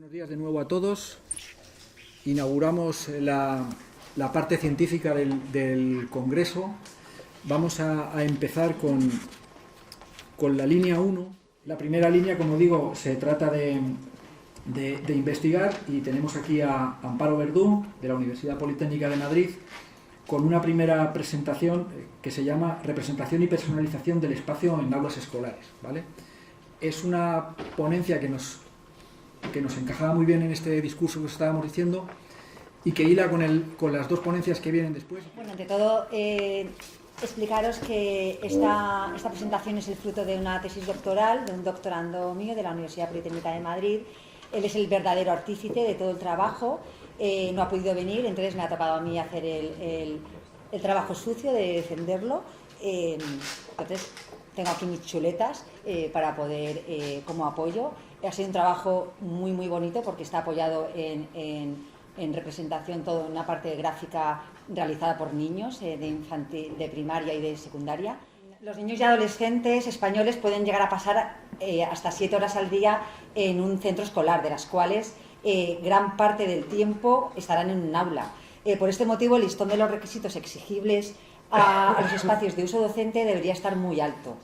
Buenos días de nuevo a todos. Inauguramos la parte científica del Congreso. Vamos a empezar con la línea 1. La primera línea, como digo, se trata de investigar, y tenemos aquí a Amparo Verdú, de la Universidad Politécnica de Madrid, con una primera presentación que se llama Representación y personalización del espacio en aulas escolares, ¿vale? Es una ponencia que nos encajaba muy bien en este discurso que estábamos diciendo y que hila con las dos ponencias que vienen después. Bueno, ante todo, explicaros que esta presentación es el fruto de una tesis doctoral de un doctorando mío de la Universidad Politécnica de Madrid. Él es el verdadero artífice de todo el trabajo, no ha podido venir, entonces me ha tocado a mí hacer el trabajo sucio de defenderlo. Entonces tengo aquí mis chuletas para poder, como apoyo. Ha sido un trabajo muy muy bonito porque está apoyado en representación, todo en una parte gráfica realizada por niños de primaria y de secundaria. Los niños y adolescentes españoles pueden llegar a pasar hasta 7 horas al día en un centro escolar, de las cuales gran parte del tiempo estarán en un aula. Por este motivo, el listón de los requisitos exigibles a los espacios de uso docente debería estar muy alto.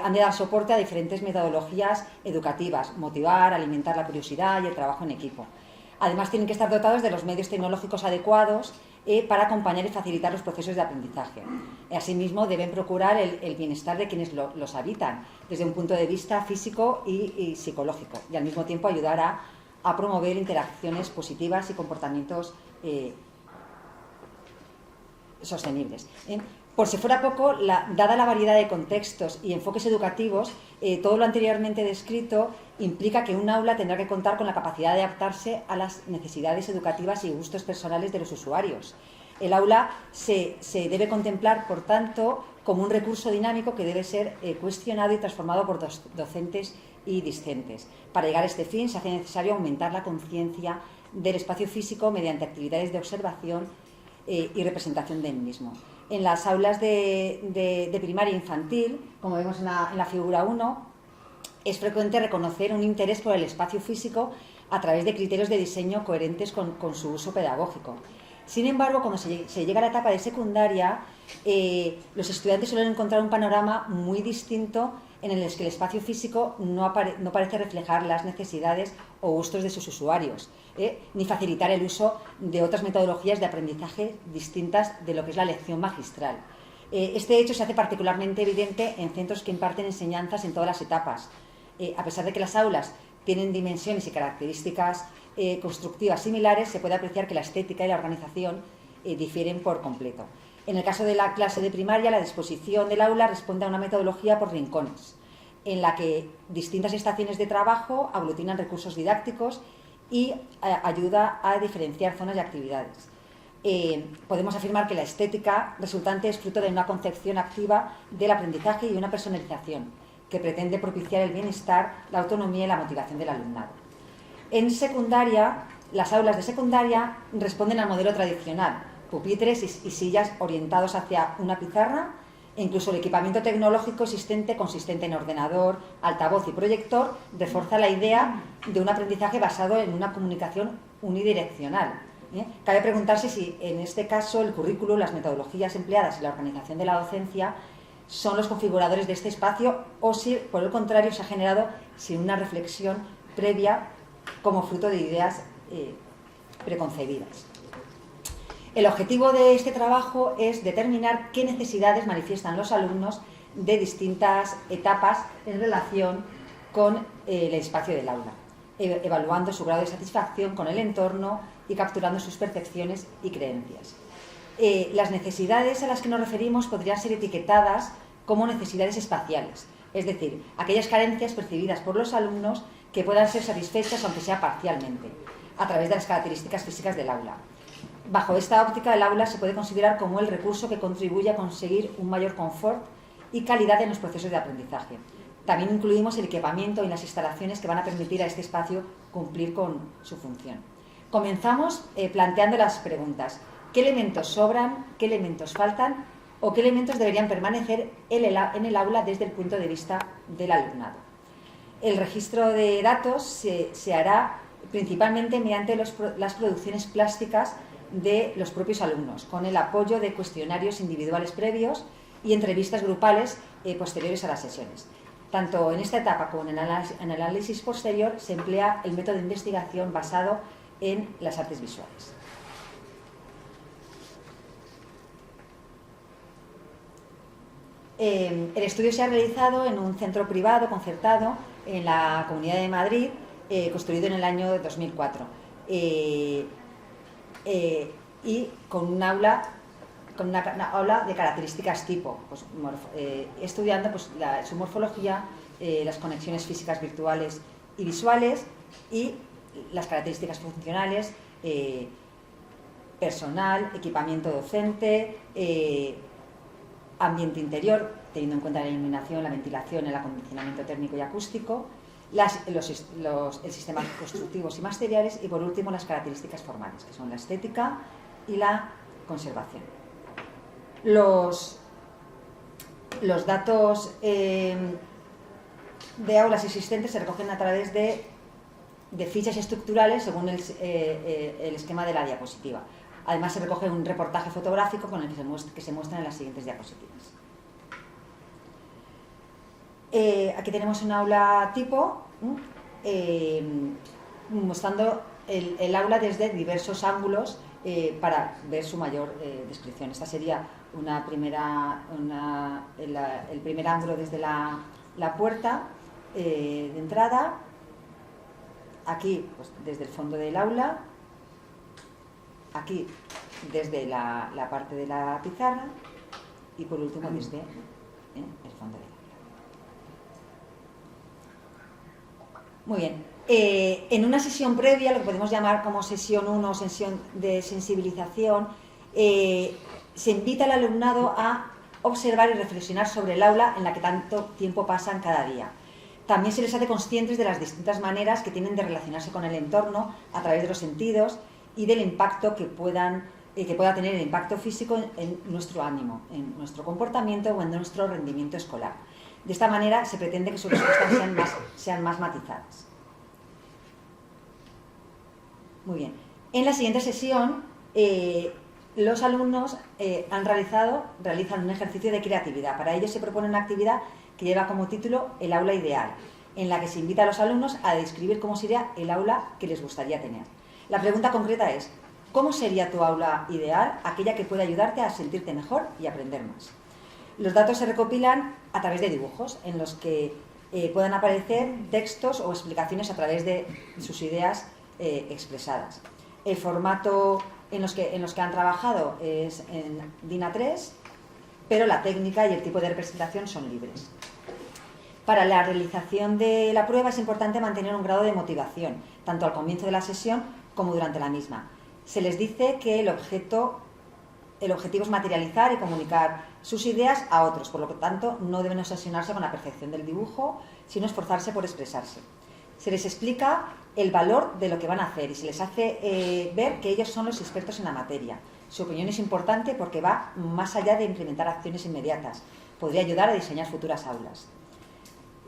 Han de dar soporte a diferentes metodologías educativas, motivar, alimentar la curiosidad y el trabajo en equipo. Además, tienen que estar dotados de los medios tecnológicos adecuados para acompañar y facilitar los procesos de aprendizaje. Asimismo, deben procurar el bienestar de quienes los habitan, desde un punto de vista físico y psicológico, y al mismo tiempo ayudar a promover interacciones positivas y comportamientos sostenibles. Por si fuera poco, dada la variedad de contextos y enfoques educativos, todo lo anteriormente descrito implica que un aula tendrá que contar con la capacidad de adaptarse a las necesidades educativas y gustos personales de los usuarios. El aula se debe contemplar, por tanto, como un recurso dinámico que debe ser cuestionado y transformado por docentes y discentes. Para llegar a este fin, se hace necesario aumentar la conciencia del espacio físico mediante actividades de observación y representación del mismo. En las aulas de primaria infantil, como vemos en la figura 1, es frecuente reconocer un interés por el espacio físico a través de criterios de diseño coherentes con su uso pedagógico. Sin embargo, cuando se llega a la etapa de secundaria, los estudiantes suelen encontrar un panorama muy distinto en el que el espacio físico no parece reflejar las necesidades o gustos de sus usuarios, ni facilitar el uso de otras metodologías de aprendizaje distintas de lo que es la lección magistral. Este hecho se hace particularmente evidente en centros que imparten enseñanzas en todas las etapas. A pesar de que las aulas tienen dimensiones y características constructivas similares, se puede apreciar que la estética y la organización difieren por completo. En el caso de la clase de primaria, la disposición del aula responde a una metodología por rincones, en la que distintas estaciones de trabajo aglutinan recursos didácticos y ayuda a diferenciar zonas y actividades. Podemos afirmar que la estética resultante es fruto de una concepción activa del aprendizaje y una personalización que pretende propiciar el bienestar, la autonomía y la motivación del alumnado. En secundaria, las aulas de secundaria responden al modelo tradicional: pupitres y sillas orientados hacia una pizarra, e incluso el equipamiento tecnológico existente, consistente en ordenador, altavoz y proyector, refuerza la idea de un aprendizaje basado en una comunicación unidireccional. Cabe preguntarse si en este caso el currículo, las metodologías empleadas y la organización de la docencia son los configuradores de este espacio, o si por el contrario se ha generado sin una reflexión previa como fruto de ideas preconcebidas. El objetivo de este trabajo es determinar qué necesidades manifiestan los alumnos de distintas etapas en relación con el espacio del aula, evaluando su grado de satisfacción con el entorno y capturando sus percepciones y creencias. Las necesidades a las que nos referimos podrían ser etiquetadas como necesidades espaciales, es decir, aquellas carencias percibidas por los alumnos que puedan ser satisfechas, aunque sea parcialmente, a través de las características físicas del aula. Bajo esta óptica, el aula se puede considerar como el recurso que contribuye a conseguir un mayor confort y calidad en los procesos de aprendizaje. También incluimos el equipamiento y las instalaciones que van a permitir a este espacio cumplir con su función. Comenzamos planteando las preguntas: ¿qué elementos sobran? ¿Qué elementos faltan? ¿O qué elementos deberían permanecer en el aula desde el punto de vista del alumnado? El registro de datos se hará principalmente mediante las producciones plásticas de los propios alumnos, con el apoyo de cuestionarios individuales previos y entrevistas grupales posteriores a las sesiones. Tanto en esta etapa como en el análisis posterior se emplea el método de investigación basado en las artes visuales. El estudio se ha realizado en un centro privado concertado en la Comunidad de Madrid, construido en el año 2004, y con una aula de características tipo, pues, estudiando pues, su morfología, las conexiones físicas virtuales y visuales y las características funcionales, personal, equipamiento docente, ambiente interior, teniendo en cuenta la iluminación, la ventilación, el acondicionamiento térmico y acústico, el sistema constructivos y materiales y, por último, las características formales, que son la estética y la conservación. Los datos de aulas existentes se recogen a través de fichas estructurales según el esquema de la diapositiva. Además, se recoge un reportaje fotográfico con el que se muestran en las siguientes diapositivas. Aquí tenemos un aula tipo, mostrando el aula desde diversos ángulos para ver su mayor descripción. Esta sería el primer ángulo desde la puerta de entrada, aquí pues, desde el fondo del aula, aquí desde la parte de la pizarra y por último desde el fondo del aula. Muy bien. En una sesión previa, lo que podemos llamar como sesión 1 o sesión de sensibilización, se invita al alumnado a observar y reflexionar sobre el aula en la que tanto tiempo pasan cada día. También se les hace conscientes de las distintas maneras que tienen de relacionarse con el entorno a través de los sentidos y del impacto que pueda tener el impacto físico en nuestro ánimo, en nuestro comportamiento o en nuestro rendimiento escolar. De esta manera se pretende que sus respuestas sean más matizadas. Muy bien. En la siguiente sesión, los alumnos realizan un ejercicio de creatividad. Para ello se propone una actividad que lleva como título El aula ideal, en la que se invita a los alumnos a describir cómo sería el aula que les gustaría tener. La pregunta concreta es: ¿cómo sería tu aula ideal, aquella que puede ayudarte a sentirte mejor y aprender más? Los datos se recopilan a través de dibujos, en los que puedan aparecer textos o explicaciones a través de sus ideas expresadas. El formato en los que han trabajado es en DIN A3, pero la técnica y el tipo de representación son libres. Para la realización de la prueba es importante mantener un grado de motivación, tanto al comienzo de la sesión como durante la misma. Se les dice que el objetivo es materializar y comunicar sus ideas a otros, por lo tanto no deben obsesionarse con la perfección del dibujo, sino esforzarse por expresarse. Se les explica el valor de lo que van a hacer y se les hace ver que ellos son los expertos en la materia. Su opinión es importante porque va más allá de implementar acciones inmediatas. Podría ayudar a diseñar futuras aulas.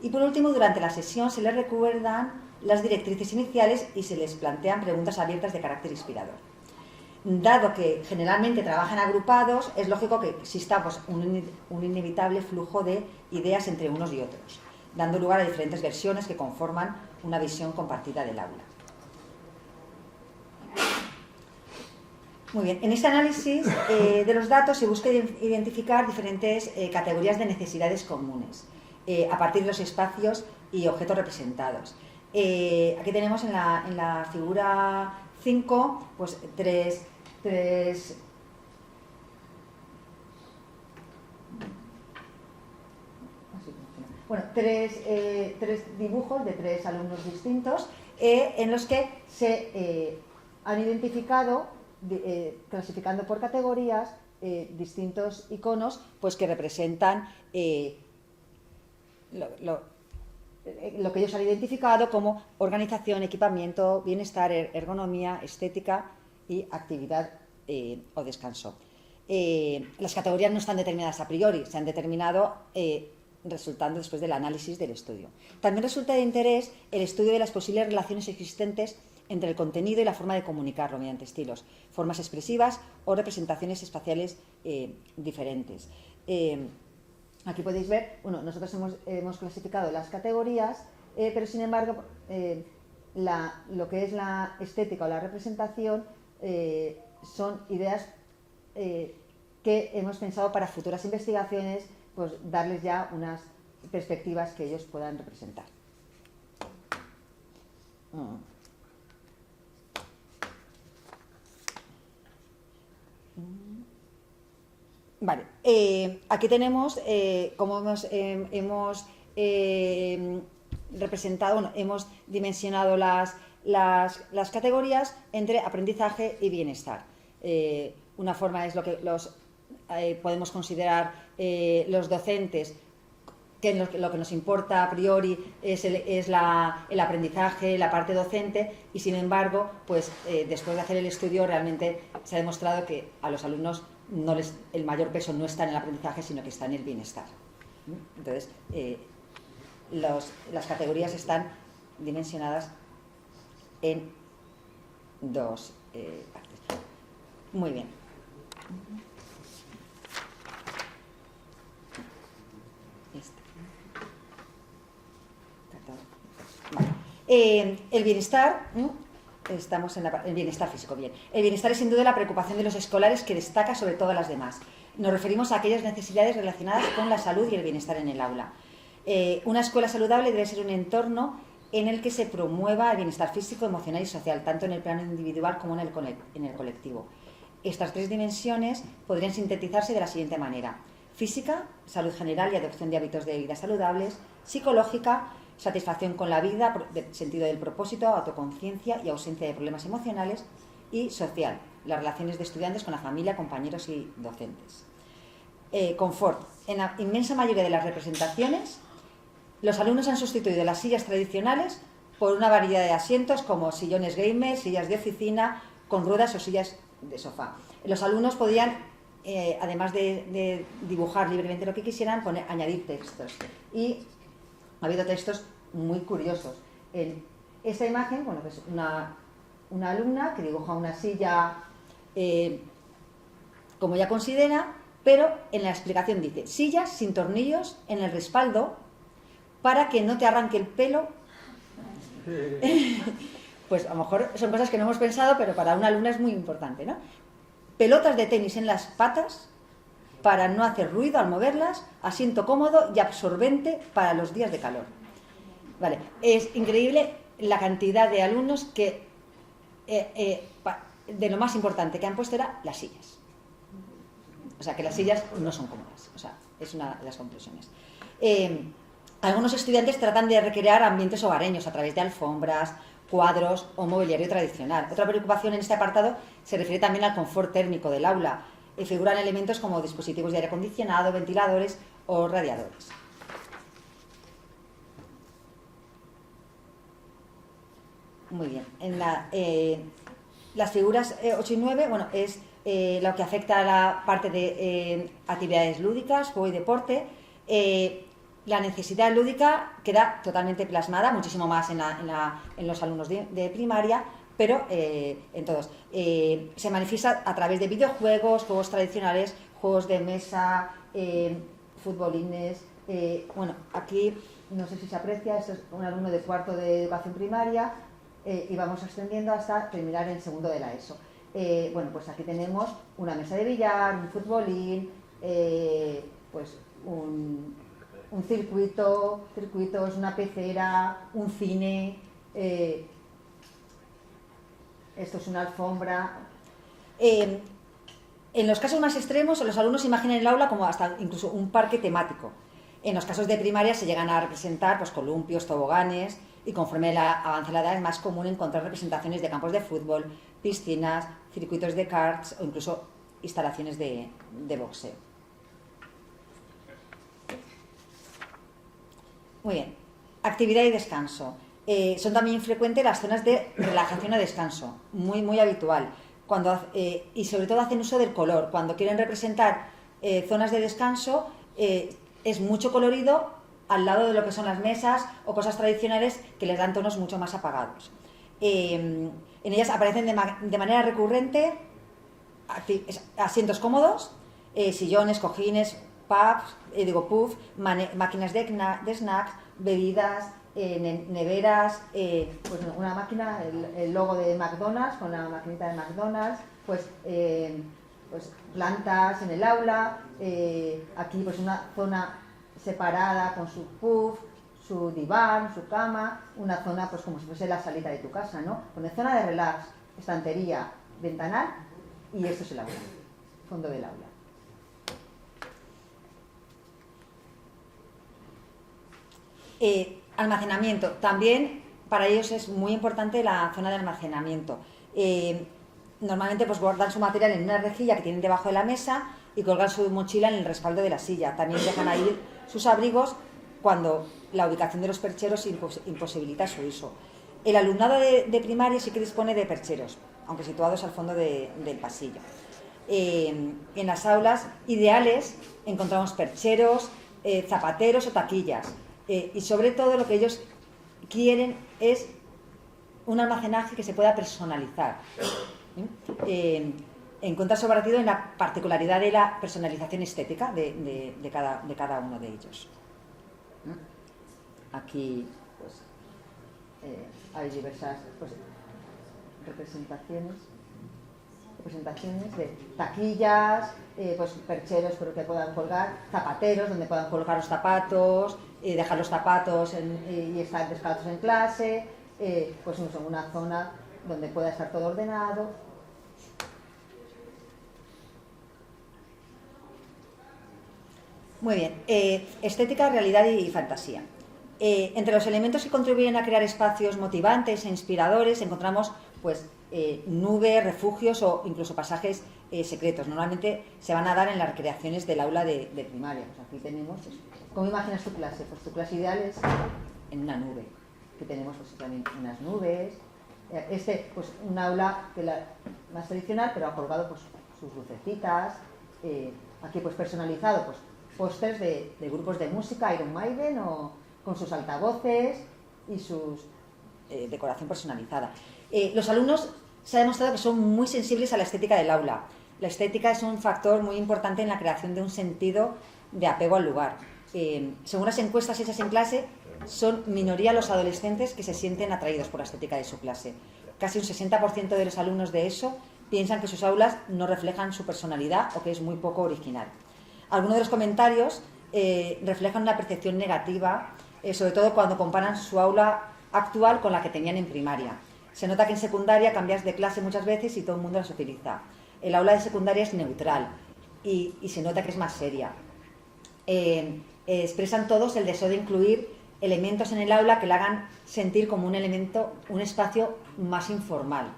Y por último, durante la sesión se les recuerdan las directrices iniciales y se les plantean preguntas abiertas de carácter inspirador. Dado que generalmente trabajan agrupados, es lógico que exista pues, un inevitable flujo de ideas entre unos y otros, dando lugar a diferentes versiones que conforman una visión compartida del aula. Muy bien, en este análisis de los datos se busca identificar diferentes categorías de necesidades comunes a partir de los espacios y objetos representados. Aquí tenemos en la figura 5 pues, tres dibujos de tres alumnos distintos en los que se han identificado, clasificando por categorías, distintos iconos pues, que representan lo que ellos han identificado como organización, equipamiento, bienestar, ergonomía, estética y actividad o descanso. Las categorías no están determinadas a priori, se han determinado resultando después del análisis del estudio. También resulta de interés el estudio de las posibles relaciones existentes entre el contenido y la forma de comunicarlo mediante estilos, formas expresivas o representaciones espaciales diferentes. Aquí podéis ver, bueno, nosotros hemos clasificado las categorías, pero sin embargo lo que es la estética o la representación son ideas que hemos pensado para futuras investigaciones, pues darles ya unas perspectivas que ellos puedan representar. Vale, aquí tenemos como hemos representado, bueno, hemos dimensionado las categorías entre aprendizaje y bienestar. Una forma es lo que podemos considerar los docentes, que lo que nos importa a priori es el aprendizaje, la parte docente, y sin embargo, pues después de hacer el estudio realmente se ha demostrado que a los alumnos el mayor peso no está en el aprendizaje, sino que está en el bienestar. Entonces, las categorías están dimensionadas en dos partes. Muy bien. El bienestar, estamos en el bienestar físico, bien. El bienestar es sin duda la preocupación de los escolares que destaca sobre todas las demás. Nos referimos a aquellas necesidades relacionadas con la salud y el bienestar en el aula. Una escuela saludable debe ser un entorno en el que se promueva el bienestar físico, emocional y social, tanto en el plano individual como en el colectivo. Estas tres dimensiones podrían sintetizarse de la siguiente manera: física, salud general y adopción de hábitos de vida saludables; psicológica, satisfacción con la vida, sentido del propósito, autoconciencia y ausencia de problemas emocionales; y social, las relaciones de estudiantes con la familia, compañeros y docentes. Confort. En la inmensa mayoría de las representaciones, los alumnos han sustituido las sillas tradicionales por una variedad de asientos como sillones gamer, sillas de oficina, con ruedas o sillas de sofá. Los alumnos podían, además de dibujar libremente lo que quisieran, añadir textos. Y ha habido textos muy curiosos. En esta imagen, bueno, pues una alumna que dibuja una silla como ella considera, pero en la explicación dice: sillas sin tornillos en el respaldo para que no te arranque el pelo. Pues a lo mejor son cosas que no hemos pensado, pero para una alumna es muy importante, ¿no? Pelotas de tenis en las patas para no hacer ruido al moverlas, asiento cómodo y absorbente para los días de calor. Vale, es increíble la cantidad de alumnos que de lo más importante que han puesto era las sillas. O sea, que las sillas no son cómodas. O sea, es una de las conclusiones. Algunos estudiantes tratan de recrear ambientes hogareños a través de alfombras, cuadros o mobiliario tradicional. Otra preocupación en este apartado se refiere también al confort térmico del aula. Figuran elementos como dispositivos de aire acondicionado, ventiladores o radiadores. Muy bien. Las figuras 8 y 9, bueno, es lo que afecta a la parte de actividades lúdicas, juego y deporte. La necesidad lúdica queda totalmente plasmada, muchísimo más en los alumnos de primaria, pero en todos. Se manifiesta a través de videojuegos, juegos tradicionales, juegos de mesa, futbolines. Bueno, aquí no sé si se aprecia, esto es un alumno de cuarto de educación primaria, y vamos extendiendo hasta terminar en segundo de la ESO. Bueno, pues aquí tenemos una mesa de billar, un futbolín, pues un circuitos, una pecera, un cine, esto es una alfombra. En los casos más extremos, los alumnos imaginan el aula como hasta incluso un parque temático. En los casos de primaria se llegan a representar pues, columpios, toboganes, y conforme avance la edad es más común encontrar representaciones de campos de fútbol, piscinas, circuitos de karts o incluso instalaciones de boxeo. Muy bien. Actividad y descanso. Son también frecuentes las zonas de relajación o descanso, muy habitual. Y sobre todo hacen uso del color. Cuando quieren representar zonas de descanso, es mucho colorido al lado de lo que son las mesas o cosas tradicionales que les dan tonos mucho más apagados. En ellas aparecen de manera recurrente asientos cómodos, sillones, cojines, puffs, máquinas de snacks, bebidas, neveras, pues una máquina, el logo de McDonald's con la maquinita de McDonald's, pues plantas en el aula, aquí pues una zona separada con su puff, su diván, su cama, una zona pues como si fuese la salita de tu casa, ¿no? Con zona de relax, estantería, ventanal, y esto es el aula, fondo del aula. Almacenamiento. También para ellos es muy importante la zona de almacenamiento. Normalmente pues guardan su material en una rejilla que tienen debajo de la mesa y colgan su mochila en el respaldo de la silla. También dejan ahí sus abrigos cuando la ubicación de los percheros imposibilita su uso. El alumnado de primaria sí que dispone de percheros, aunque situados al fondo del pasillo. En las aulas ideales encontramos percheros, zapateros o taquillas. Y sobre todo lo que ellos quieren es un almacenaje que se pueda personalizar. Encuentra su partido en la particularidad de la personalización estética de cada uno de ellos. Aquí pues, hay diversas representaciones de taquillas, pues percheros por que puedan colgar, zapateros donde puedan colgar los zapatos, dejar los zapatos y estar descalzos en clase, pues en una zona donde pueda estar todo ordenado. Muy bien, estética, realidad y fantasía. Entre los elementos que contribuyen a crear espacios motivantes e inspiradores encontramos pues nubes, refugios o incluso pasajes secretos. Normalmente se van a dar en las recreaciones del aula de primaria. Pues aquí tenemos, ¿cómo imaginas tu clase? Pues tu clase ideal es en una nube, que tenemos pues también unas nubes. Pues un aula más tradicional, pero ha colgado pues sus lucecitas. Aquí pues personalizado, pues pósters de grupos de música, Iron Maiden, o con sus altavoces y sus decoración personalizada. Los alumnos se ha demostrado que son muy sensibles a la estética del aula. La estética es un factor muy importante en la creación de un sentido de apego al lugar. Según las encuestas hechas en clase, son minoría los adolescentes que se sienten atraídos por la estética de su clase. Casi un 60% de los alumnos de ESO piensan que sus aulas no reflejan su personalidad o que es muy poco original. Algunos de los comentarios reflejan una percepción negativa, sobre todo cuando comparan su aula actual con la que tenían en primaria. Se nota que en secundaria cambias de clase muchas veces y todo el mundo las utiliza. El aula de secundaria es neutral y se nota que es más seria. Expresan todos el deseo de incluir elementos en el aula que le hagan sentir como un espacio más informal,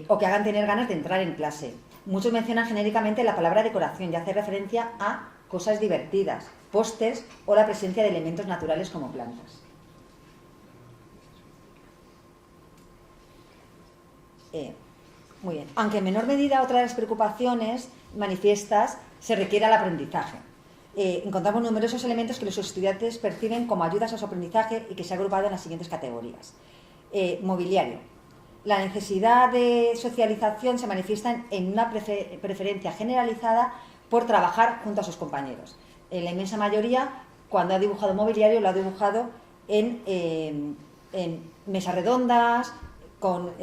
o que hagan tener ganas de entrar en clase. Muchos mencionan genéricamente la palabra decoración y hace referencia a cosas divertidas, pósters o la presencia de elementos naturales como plantas. Muy bien. Aunque en menor medida otra de las preocupaciones manifiestas se requiere el aprendizaje. Encontramos numerosos elementos que los estudiantes perciben como ayudas a su aprendizaje y que se ha agrupado en las siguientes categorías. Mobiliario. La necesidad de socialización se manifiesta en una preferencia generalizada por trabajar junto a sus compañeros. En la inmensa mayoría, cuando ha dibujado mobiliario, lo ha dibujado en mesas redondas, con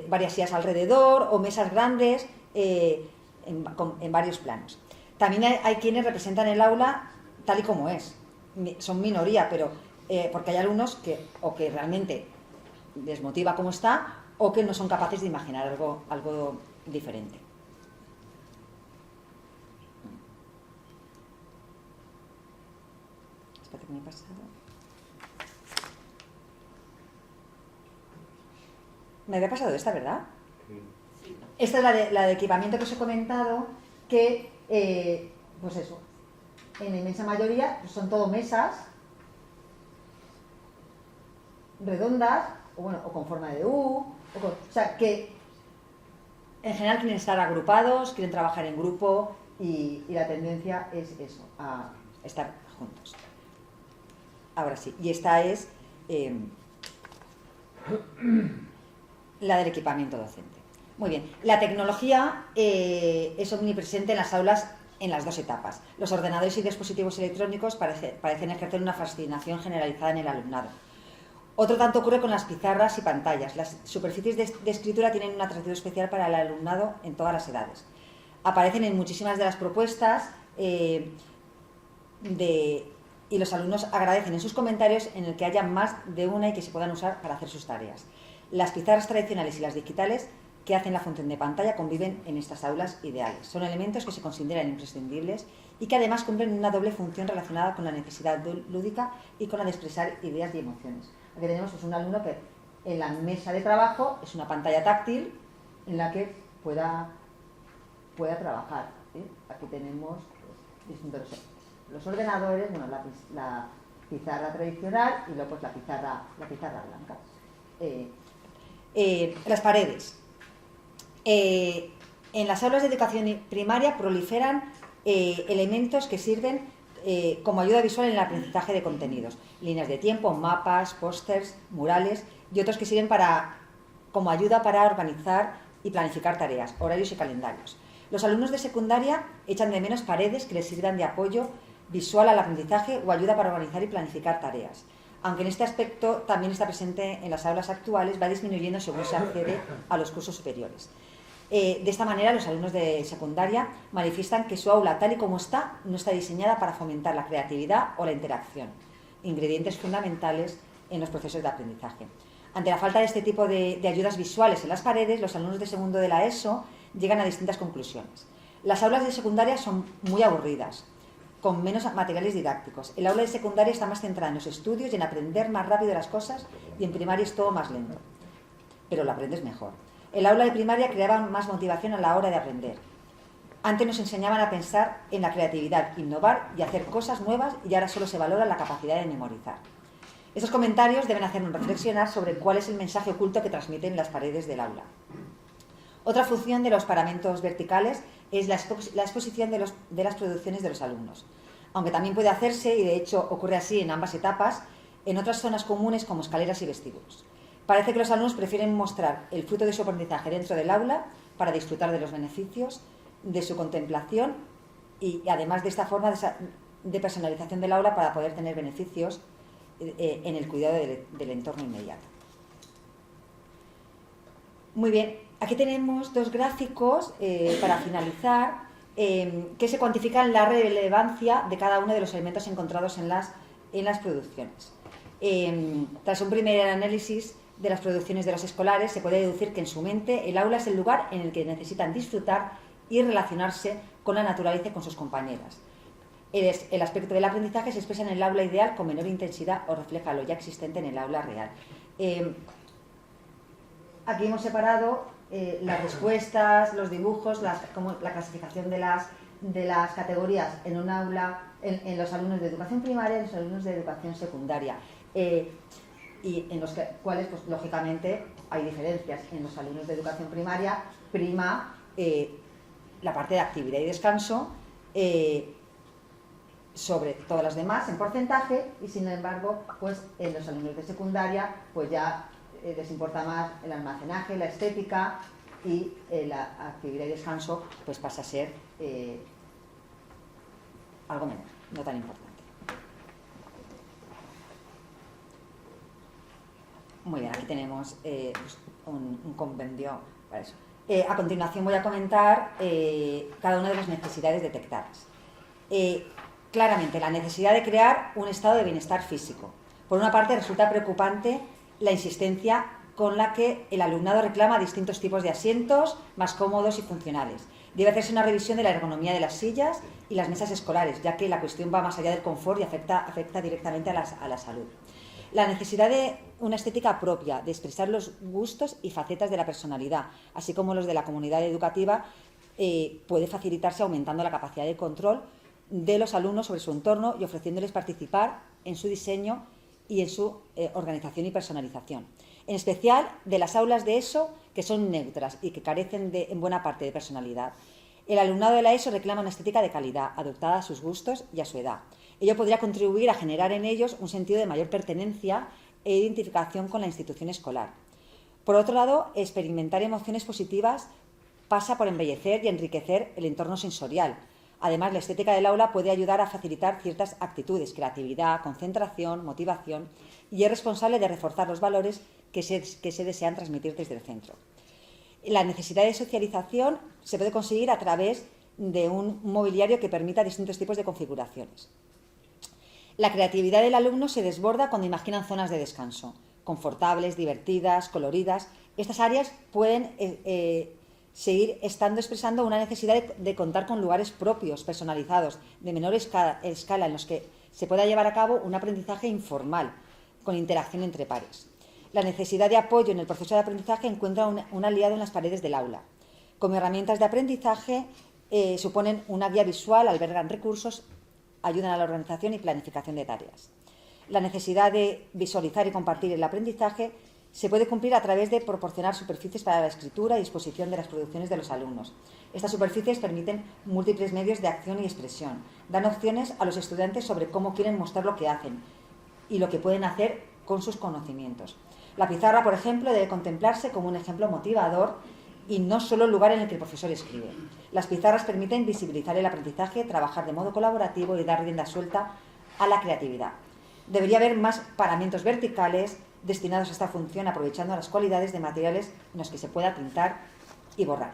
varias sillas alrededor, o mesas grandes en varios planos. También hay quienes representan el aula tal y como es. Son minoría, pero porque hay alumnos que realmente les motiva cómo está, o que no son capaces de imaginar algo diferente. Espérate que me he pasado. Me había pasado esta, ¿verdad? Sí. Esta es la de equipamiento que os he comentado, que, pues eso, en la inmensa mayoría pues son todo mesas redondas, o con forma de U, o sea, que en general quieren estar agrupados, quieren trabajar en grupo y la tendencia es eso, a estar juntos. Ahora sí, y esta es la del equipamiento docente. Muy bien, la tecnología es omnipresente en las aulas en las dos etapas. Los ordenadores y dispositivos electrónicos parecen ejercer una fascinación generalizada en el alumnado. Otro tanto ocurre con las pizarras y pantallas. Las superficies de escritura tienen un atractivo especial para el alumnado en todas las edades. Aparecen en muchísimas de las propuestas y los alumnos agradecen en sus comentarios en el que haya más de una y que se puedan usar para hacer sus tareas. Las pizarras tradicionales y las digitales que hacen la función de pantalla conviven en estas aulas ideales. Son elementos que se consideran imprescindibles y que además cumplen una doble función relacionada con la necesidad lúdica y con la de expresar ideas y emociones. Aquí tenemos pues, un alumno que en la mesa de trabajo es una pantalla táctil en la que pueda trabajar. Aquí tenemos pues, distintos los ordenadores, bueno, la pizarra tradicional y luego pues, la pizarra blanca. Las paredes. En las aulas de educación primaria proliferan elementos que sirven como ayuda visual en el aprendizaje de contenidos. Líneas de tiempo, mapas, pósters, murales y otros que sirven como ayuda para organizar y planificar tareas, horarios y calendarios. Los alumnos de secundaria echan de menos paredes que les sirvan de apoyo visual al aprendizaje o ayuda para organizar y planificar tareas. Aunque en este aspecto también está presente en las aulas actuales, va disminuyendo según se accede a los cursos superiores. De esta manera, los alumnos de secundaria manifiestan que su aula, tal y como está, no está diseñada para fomentar la creatividad o la interacción, ingredientes fundamentales en los procesos de aprendizaje. Ante la falta de este tipo de ayudas visuales en las paredes, los alumnos de segundo de la ESO llegan a distintas conclusiones. Las aulas de secundaria son muy aburridas, con menos materiales didácticos. El aula de secundaria está más centrada en los estudios y en aprender más rápido las cosas, y en primaria es todo más lento, pero lo aprendes mejor. El aula de primaria creaba más motivación a la hora de aprender. Antes nos enseñaban a pensar en la creatividad, innovar y hacer cosas nuevas, y ahora solo se valora la capacidad de memorizar. Estos comentarios deben hacernos reflexionar sobre cuál es el mensaje oculto que transmiten las paredes del aula. Otra función de los paramentos verticales es la exposición de las producciones de los alumnos. Aunque también puede hacerse, y de hecho ocurre así en ambas etapas, en otras zonas comunes como escaleras y vestíbulos. Parece que los alumnos prefieren mostrar el fruto de su aprendizaje dentro del aula para disfrutar de los beneficios de su contemplación y además de esta forma de personalización del aula para poder tener beneficios en el cuidado del entorno inmediato. Muy bien, aquí tenemos dos gráficos para finalizar que se cuantifican la relevancia de cada uno de los elementos encontrados en las producciones. Tras un primer análisis de las producciones de los escolares, se puede deducir que en su mente el aula es el lugar en el que necesitan disfrutar y relacionarse con la naturaleza y con sus compañeras. El aspecto del aprendizaje se expresa en el aula ideal con menor intensidad o refleja lo ya existente en el aula real. Aquí hemos separado las respuestas, los dibujos, la clasificación de las categorías en un aula, en los alumnos de educación primaria y los alumnos de educación secundaria. Y en los cuales, pues, lógicamente, hay diferencias. En los alumnos de educación primaria prima la parte de actividad y descanso sobre todas las demás en porcentaje, y sin embargo, pues en los alumnos de secundaria, pues ya les importa más el almacenaje, la estética, y la actividad y descanso pues pasa a ser algo menor, no tan importante. Muy bien, aquí tenemos pues un compendio para eso. A continuación voy a comentar cada una de las necesidades detectadas. Claramente, la necesidad de crear un estado de bienestar físico. Por una parte, resulta preocupante la insistencia con la que el alumnado reclama distintos tipos de asientos más cómodos y funcionales. Debe hacerse una revisión de la ergonomía de las sillas y las mesas escolares, ya que la cuestión va más allá del confort y afecta directamente a la salud. La necesidad de una estética propia, de expresar los gustos y facetas de la personalidad, así como los de la comunidad educativa, puede facilitarse aumentando la capacidad de control de los alumnos sobre su entorno y ofreciéndoles participar en su diseño y en su organización y personalización. En especial de las aulas de ESO, que son neutras y que carecen en buena parte de personalidad. El alumnado de la ESO reclama una estética de calidad, adaptada a sus gustos y a su edad. Ello podría contribuir a generar en ellos un sentido de mayor pertenencia e identificación con la institución escolar. Por otro lado, experimentar emociones positivas pasa por embellecer y enriquecer el entorno sensorial. Además, la estética del aula puede ayudar a facilitar ciertas actitudes, creatividad, concentración, motivación, y es responsable de reforzar los valores que se desean transmitir desde el centro. La necesidad de socialización se puede conseguir a través de un mobiliario que permita distintos tipos de configuraciones. La creatividad del alumno se desborda cuando imaginan zonas de descanso, confortables, divertidas, coloridas. Estas áreas pueden seguir expresando una necesidad de contar con lugares propios, personalizados, de menor escala, en los que se pueda llevar a cabo un aprendizaje informal, con interacción entre pares. La necesidad de apoyo en el proceso de aprendizaje encuentra un aliado en las paredes del aula. Como herramientas de aprendizaje, suponen una guía visual, albergan recursos, ayudan a la organización y planificación de tareas. La necesidad de visualizar y compartir el aprendizaje se puede cumplir a través de proporcionar superficies para la escritura y exposición de las producciones de los alumnos. Estas superficies permiten múltiples medios de acción y expresión. Dan opciones a los estudiantes sobre cómo quieren mostrar lo que hacen y lo que pueden hacer con sus conocimientos. La pizarra, por ejemplo, debe contemplarse como un ejemplo motivador y no solo el lugar en el que el profesor escribe. Las pizarras permiten visibilizar el aprendizaje, trabajar de modo colaborativo y dar rienda suelta a la creatividad. Debería haber más paramentos verticales destinados a esta función, aprovechando las cualidades de materiales en los que se pueda pintar y borrar.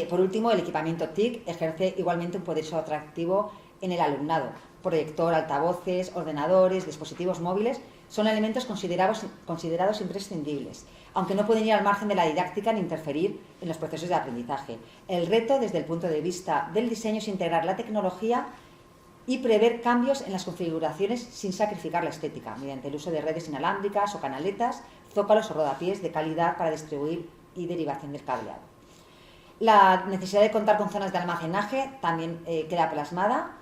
Por último, el equipamiento TIC ejerce igualmente un poder atractivo en el alumnado. Proyector, altavoces, ordenadores, dispositivos móviles son elementos considerados imprescindibles, aunque no pueden ir al margen de la didáctica ni interferir en los procesos de aprendizaje. El reto, desde el punto de vista del diseño, es integrar la tecnología y prever cambios en las configuraciones sin sacrificar la estética, mediante el uso de redes inalámbricas o canaletas, zócalos o rodapiés de calidad para distribuir y derivación del cableado. La necesidad de contar con zonas de almacenaje también queda plasmada,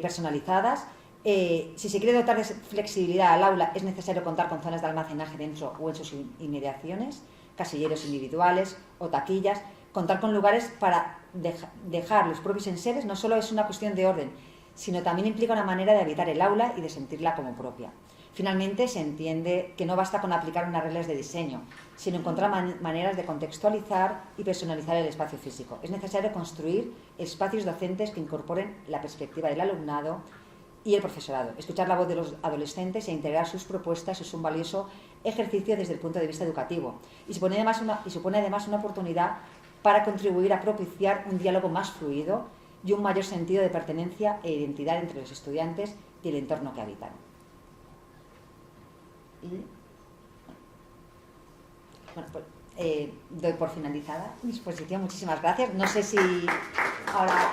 personalizadas. Si se quiere dotar de flexibilidad al aula, es necesario contar con zonas de almacenaje dentro o en sus inmediaciones, casilleros individuales o taquillas. Contar con lugares para dejar los propios enseres no solo es una cuestión de orden, sino también implica una manera de habitar el aula y de sentirla como propia. Finalmente, se entiende que no basta con aplicar unas reglas de diseño, sino encontrar maneras de contextualizar y personalizar el espacio físico. Es necesario construir espacios docentes que incorporen la perspectiva del alumnado y el profesorado. Escuchar la voz de los adolescentes e integrar sus propuestas es un valioso ejercicio desde el punto de vista educativo y supone además una oportunidad para contribuir a propiciar un diálogo más fluido y un mayor sentido de pertenencia e identidad entre los estudiantes y el entorno que habitan. Bueno, pues doy por finalizada mi exposición. Muchísimas gracias. No sé si ahora